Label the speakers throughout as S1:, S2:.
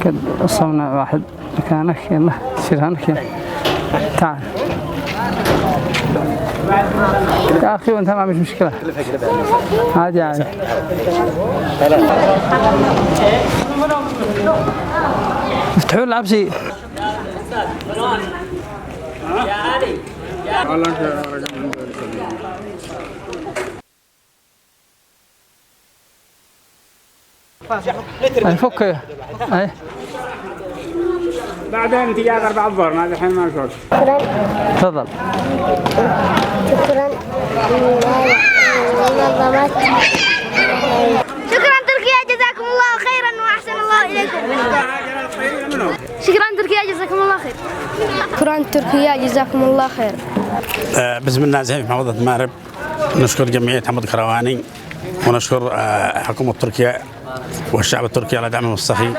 S1: قد وصلنا واحد مكانك، يلا سير هناك يلا. تعال يا أخي وأنت ما مش مشكلة عادي عادي. افتحوا العبسي. فك اي
S2: بعدين تجي 4 الظهر ما الحين ما نشوف.
S1: تفضل.
S3: شكرا تركيا جزاكم الله خيرا واحسن الله اليكم. شكرا تركيا جزاكم الله خير. شكرا تركيا جزاكم الله خير.
S4: بسم الله زين في محافظة مأرب، نشكر جمعية حمد كرواني ونشكر حكومة تركيا والشعب التركي على دعمهم السخي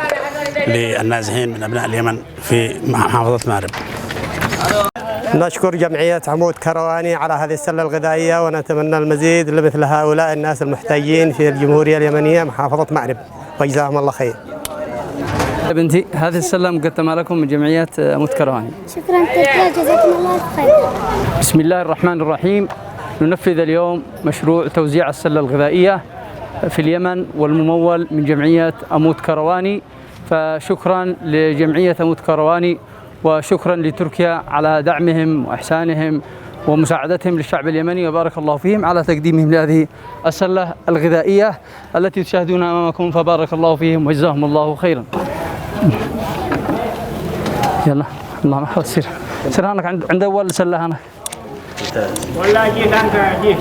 S4: للنازحين من أبناء اليمن في محافظة مأرب.
S5: نشكر جمعية عمود كرواني على هذه السلة الغذائية، ونتمنى المزيد لمثل هؤلاء الناس المحتاجين في الجمهورية اليمنية محافظة مأرب، وجزاهم الله خير.
S1: بنتي هذه السلة مقدمة لكم من جمعية عمود كرواني.
S3: شكرا تركيا جزاكم الله خير.
S1: بسم الله الرحمن الرحيم. ننفذ اليوم مشروع توزيع السلة الغذائية في اليمن والممول من جمعية عمود كرواني، فشكرا لجمعية عمود كرواني وشكرا لتركيا على دعمهم وإحسانهم ومساعدتهم للشعب اليمني، وبارك الله فيهم على تقديمهم لهذه السلة الغذائية التي تشاهدونها أمامكم، فبارك الله فيهم وجزاهم الله خيرا. يلا الله محفظ. سير هناك عند أول سلة هناك.
S2: ولا جيت أنت جيت.